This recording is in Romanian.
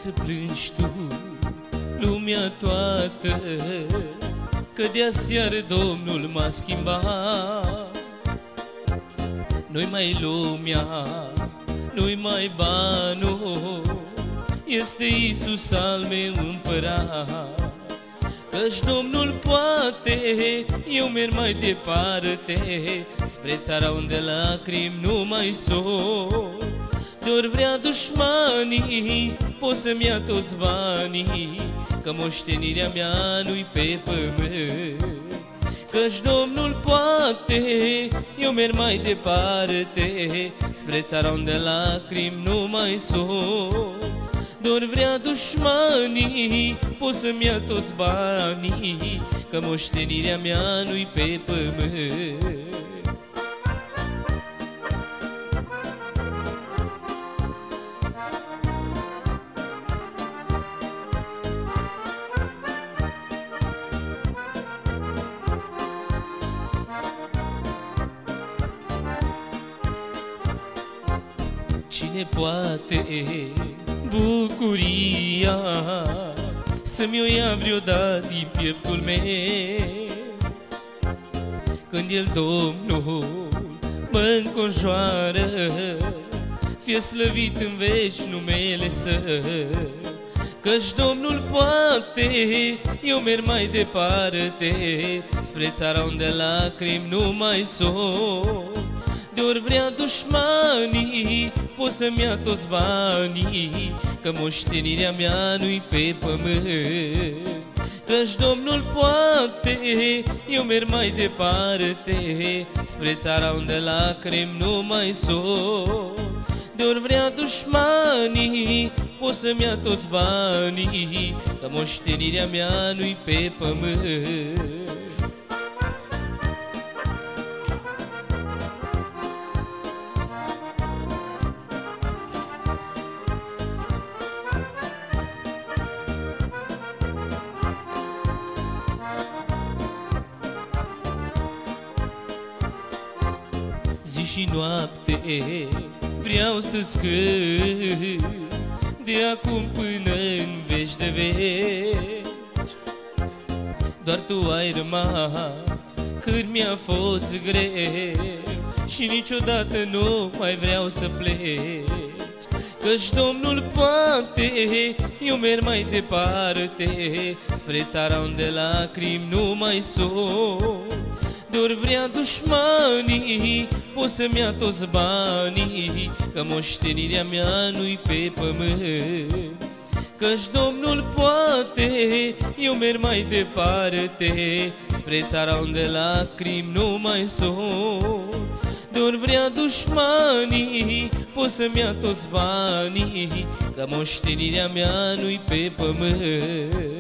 să plângi tu, lumea toată, că de-aseară Domnul m-a schimbat. Nu-i mai lumea, nu-i mai banul, este Iisus al meu împărat. Căci Domnul poate, eu merg mai departe, spre țara unde lacrimi nu mai sunt. De-or vrea dușmanii, pot să-mi ia toți banii, că moștenirea mea nu-i pe pământ. Căci Domnul poate, eu merg mai departe, spre țara unde lacrimi nu mai sunt. De-or vrea dușmanii, pot să-mi ia toți banii, că moștenirea mea nu-i pe pământ. Cine poate bucuria să-mi o ia vreodată din pieptul meu, când el, Domnul, mă înconjoară, fie slăvit în veci numele Său. Căci Domnul poate, eu merg mai departe, spre țara unde lacrimi nu mai sunt. De-or vrea dușmanii, pot să-mi ia toți banii, că moștenirea mea nu-i pe pământ. Căci Domnul poate, eu merg mai departe, spre țara unde lacrimi nu mai sunt. De-or vrea dușmanii, pot să-mi ia toți banii, că moștenirea mea nu-i pe pământ. Zi și noapte vreau să-ți cânt, de acum până în veci de veci. Doar tu ai rămas când mi-a fost greu și niciodată nu mai vreau să pleci. Căci Domnul poate, eu merg mai departe, spre țara unde lacrimi nu mai sunt. De-or vrea dușmanii, pot să-mi ia toți banii, că moștenirea mea nu-i pe pământ. Căci Domnul poate, eu merg mai departe, spre țara unde lacrimi nu mai sunt. De-or vrea dușmanii, pot să-mi ia toți banii, că moștenirea mea nu-i pe pământ.